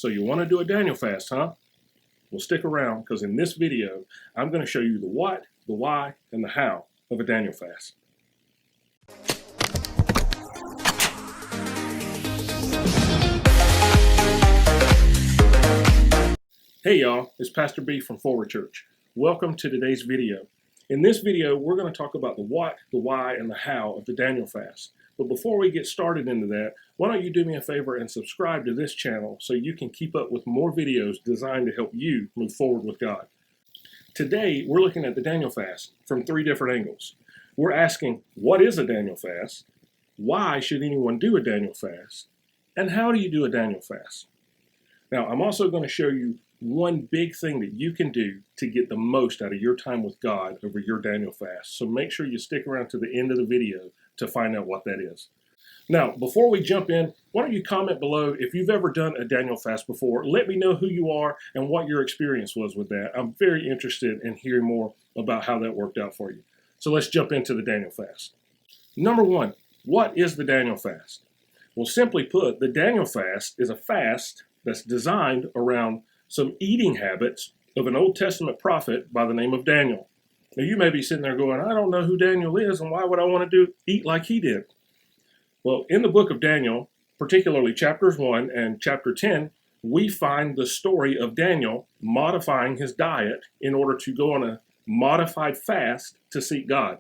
So you want to do a Daniel fast, huh? Well, stick around because in this video, I'm going to show you the what, the why, and the how of a Daniel fast. Hey y'all, it's Pastor B from Forward Church. Welcome to today's video. In this video, we're going to talk about the what, the why, and the how of the Daniel fast. But before we get started into that, why don't you do me a favor and subscribe to this channel so you can keep up with more videos designed to help you move forward with God. Today, we're looking at the Daniel fast from 3 different angles. We're asking, what is a Daniel fast? Why should anyone do a Daniel fast? And how do you do a Daniel fast? Now, I'm also going to show you one big thing that you can do to get the most out of your time with God over your Daniel fast. So make sure you stick around to the end of the video to find out what that is. Now, before we jump in, why don't you comment below if you've ever done a Daniel fast before. Let me know who you are and what your experience was with that. I'm very interested in hearing more about how that worked out for you. So let's jump into the Daniel fast. Number 1, what is the Daniel fast? Well, simply put, the Daniel fast is a fast that's designed around some eating habits of an Old Testament prophet by the name of Daniel. Now, you may be sitting there going, I don't know who Daniel is, and why would I want to eat like he did? Well, in the book of Daniel, particularly chapters 1 and chapter 10, we find the story of Daniel modifying his diet in order to go on a modified fast to seek God.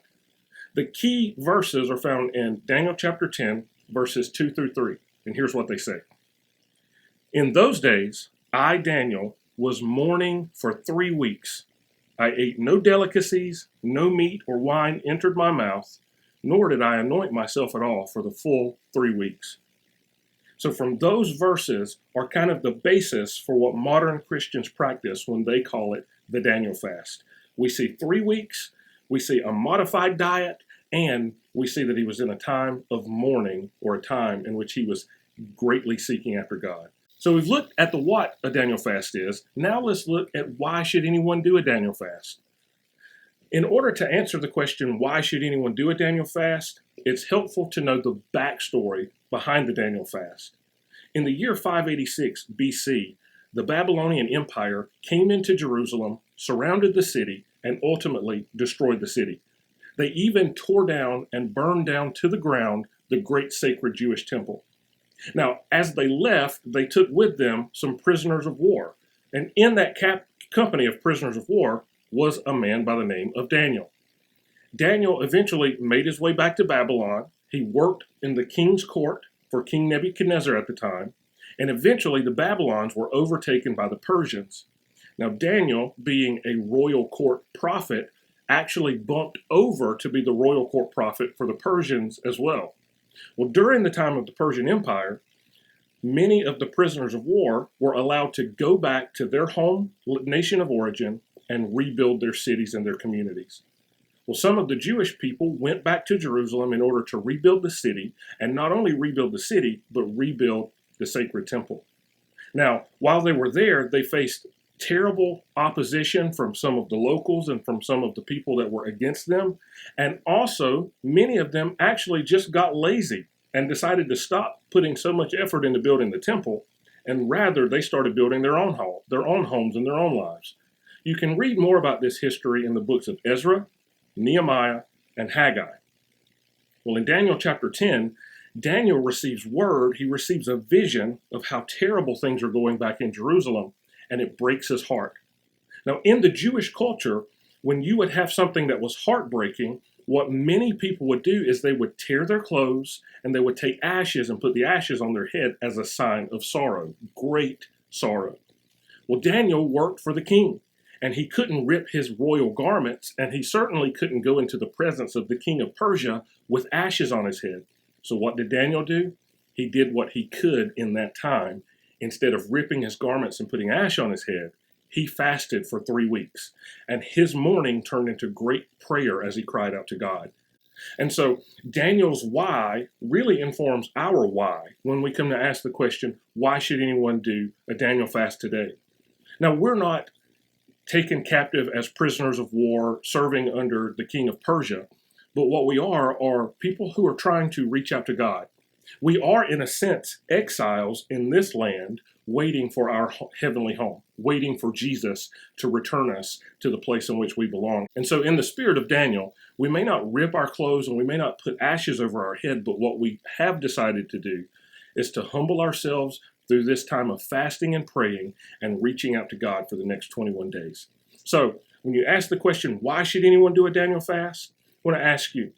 The key verses are found in Daniel chapter 10, verses 2 through 3, and here's what they say. In those days, I, Daniel, was mourning for 3 weeks. I ate no delicacies, no meat or wine entered my mouth, nor did I anoint myself at all for the full 3 weeks. So from those verses are kind of the basis for what modern Christians practice when they call it the Daniel fast. We see 3 weeks, we see a modified diet, and we see that he was in a time of mourning or a time in which he was greatly seeking after God. So we've looked at the what a Daniel fast is. Now let's look at why should anyone do a Daniel fast. In order to answer the question, why should anyone do a Daniel fast, it's helpful to know the backstory behind the Daniel fast. In the year 586 BC, the Babylonian Empire came into Jerusalem, surrounded the city, and ultimately destroyed the city. They even tore down and burned down to the ground the great sacred Jewish temple. Now, as they left, they took with them some prisoners of war. And in that company of prisoners of war was a man by the name of Daniel. Daniel eventually made his way back to Babylon. He worked in the king's court for King Nebuchadnezzar at the time. And eventually the Babylons were overtaken by the Persians. Now, Daniel, being a royal court prophet, actually bumped over to be the royal court prophet for the Persians as well. Well, during the time of the Persian Empire, many of the prisoners of war were allowed to go back to their home nation of origin and rebuild their cities and their communities. Well, some of the Jewish people went back to Jerusalem in order to rebuild the city, and not only rebuild the city, but rebuild the sacred temple. Now, while they were there, they faced terrible opposition from some of the locals and from some of the people that were against them. And also, many of them actually just got lazy and decided to stop putting so much effort into building the temple, and rather they started building their own homes and their own lives. You can read more about this history in the books of Ezra, Nehemiah, and Haggai. Well, in Daniel chapter 10, Daniel receives word, he receives a vision of how terrible things are going back in Jerusalem, and it breaks his heart. Now, in the Jewish culture, when you would have something that was heartbreaking, what many people would do is they would tear their clothes and they would take ashes and put the ashes on their head as a sign of sorrow, great sorrow. Well, Daniel worked for the king, and he couldn't rip his royal garments, and he certainly couldn't go into the presence of the king of Persia with ashes on his head. So what did Daniel do? He did what he could in that time. Instead of ripping his garments and putting ash on his head, he fasted for 3 weeks, and his mourning turned into great prayer as he cried out to God. And so Daniel's why really informs our why when we come to ask the question, why should anyone do a Daniel fast today? Now, we're not taken captive as prisoners of war serving under the king of Persia, but what we are people who are trying to reach out to God. We are, in a sense, exiles in this land waiting for our heavenly home, waiting for Jesus to return us to the place in which we belong. And so in the spirit of Daniel, we may not rip our clothes and we may not put ashes over our head, but what we have decided to do is to humble ourselves through this time of fasting and praying and reaching out to God for the next 21 days. So when you ask the question, why should anyone do a Daniel fast? I want to ask you,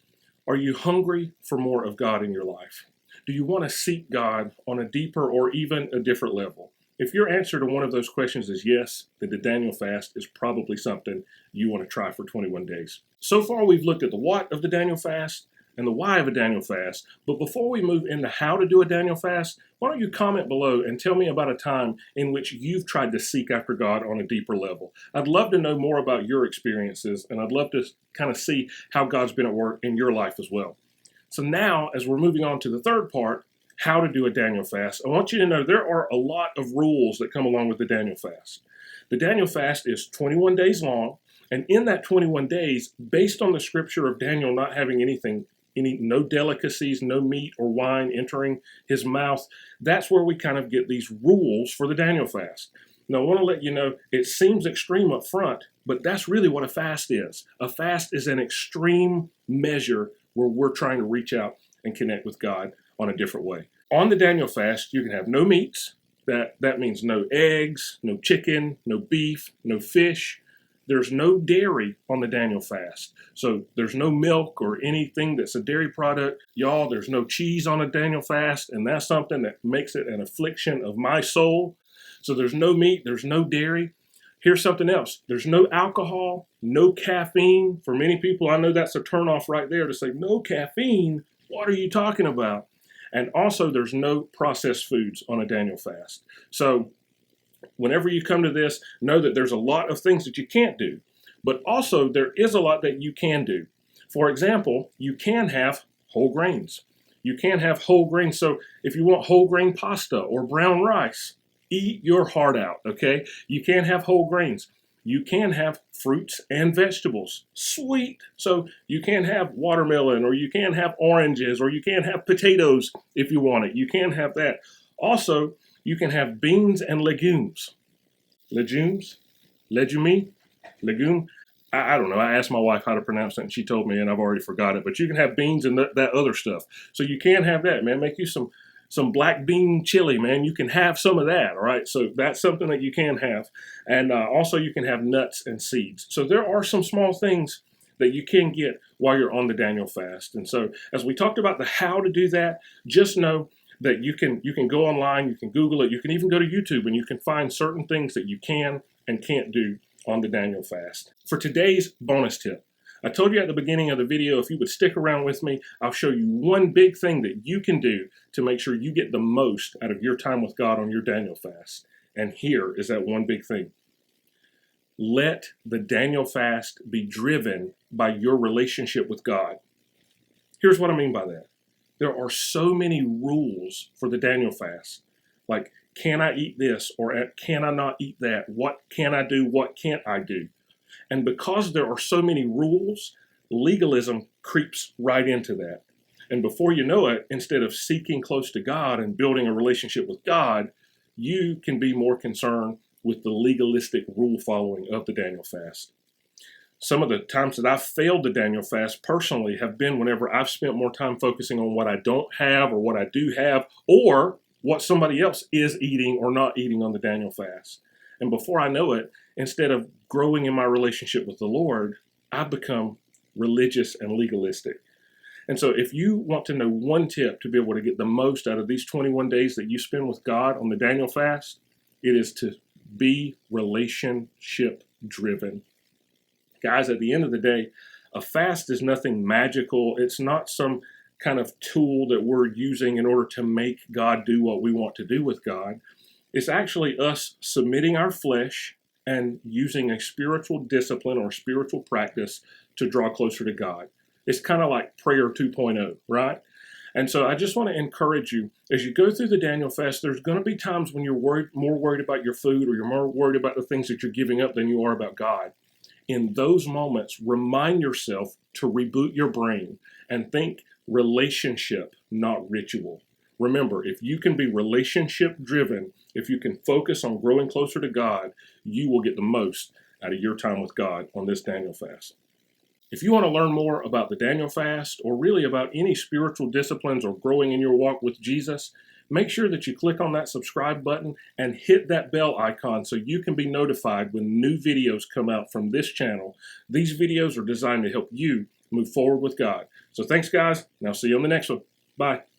are you hungry for more of God in your life? Do you want to seek God on a deeper or even a different level? If your answer to one of those questions is yes, then the Daniel fast is probably something you want to try for 21 days. So far, we've looked at the what of the Daniel fast and the why of a Daniel fast. But before we move into how to do a Daniel fast, why don't you comment below and tell me about a time in which you've tried to seek after God on a deeper level. I'd love to know more about your experiences, and I'd love to kind of see how God's been at work in your life as well. So now, as we're moving on to the third part, how to do a Daniel fast, I want you to know there are a lot of rules that come along with the Daniel fast. The Daniel fast is 21 days long, and in that 21 days, based on the scripture of Daniel not having no delicacies, no meat or wine entering his mouth, that's where we kind of get these rules for the Daniel fast. Now, I want to let you know, it seems extreme up front, but that's really what a fast is. A fast is an extreme measure where we're trying to reach out and connect with God on a different way. On the Daniel fast, you can have no meats. That means no eggs, no chicken, no beef, no fish. There's no dairy on the Daniel fast. So there's no milk or anything that's a dairy product. Y'all, there's no cheese on a Daniel fast, and that's something that makes it an affliction of my soul. So there's no meat, there's no dairy. Here's something else. There's no alcohol, no caffeine. For many people, I know that's a turnoff right there to say, no caffeine? What are you talking about? And also, there's no processed foods on a Daniel fast. So whenever you come to this, know that there's a lot of things that you can't do, but also there is a lot that you can do. For example, you can have whole grains. You can have whole grains. So if you want whole grain pasta or brown rice, eat your heart out, okay? You can have whole grains. You can have fruits and vegetables. Sweet. So you can have watermelon, or you can have oranges, or you can have potatoes if you want it. You can have that. Also, you can have beans and legumes. Legumes? Legume? Legume? I don't know. I asked my wife how to pronounce it, and she told me, and I've already forgot it. But you can have beans and that other stuff. So you can have that, man. Make you some black bean chili, man. You can have some of that, all right? So that's something that you can have. And also you can have nuts and seeds. So there are some small things that you can get while you're on the Daniel fast. And so as we talked about the how to do that, just know that you can go online, you can Google it, you can even go to YouTube, and you can find certain things that you can and can't do on the Daniel fast. For today's bonus tip, I told you at the beginning of the video, if you would stick around with me, I'll show you one big thing that you can do to make sure you get the most out of your time with God on your Daniel fast. And here is that one big thing. Let the Daniel fast be driven by your relationship with God. Here's what I mean by that. There are so many rules for the Daniel fast. Like, can I eat this or can I not eat that? What can I do? What can't I do? And because there are so many rules, legalism creeps right into that. And before you know it, instead of seeking close to God and building a relationship with God, you can be more concerned with the legalistic rule following of the Daniel fast. Some of the times that I've failed the Daniel fast personally have been whenever I've spent more time focusing on what I don't have or what I do have, or what somebody else is eating or not eating on the Daniel fast. And before I know it, instead of growing in my relationship with the Lord, I've become religious and legalistic. And so if you want to know one tip to be able to get the most out of these 21 days that you spend with God on the Daniel fast, it is to be relationship driven. Guys, at the end of the day, a fast is nothing magical. It's not some kind of tool that we're using in order to make God do what we want to do with God. It's actually us submitting our flesh and using a spiritual discipline or spiritual practice to draw closer to God. It's kind of like prayer 2.0, right? And so I just want to encourage you, as you go through the Daniel fast, there's going to be times when you're more worried about your food, or you're more worried about the things that you're giving up than you are about God. In those moments, remind yourself to reboot your brain and think relationship, not ritual. Remember, if you can be relationship driven If you can focus on growing closer to God, you will get the most out of your time with God on this Daniel fast. If you want to learn more about the Daniel fast, or really about any spiritual disciplines or growing in your walk with Jesus, make sure that you click on that subscribe button and hit that bell icon so you can be notified when new videos come out from this channel. These videos are designed to help you move forward with God. So thanks, guys, and I'll see you on the next one. Bye.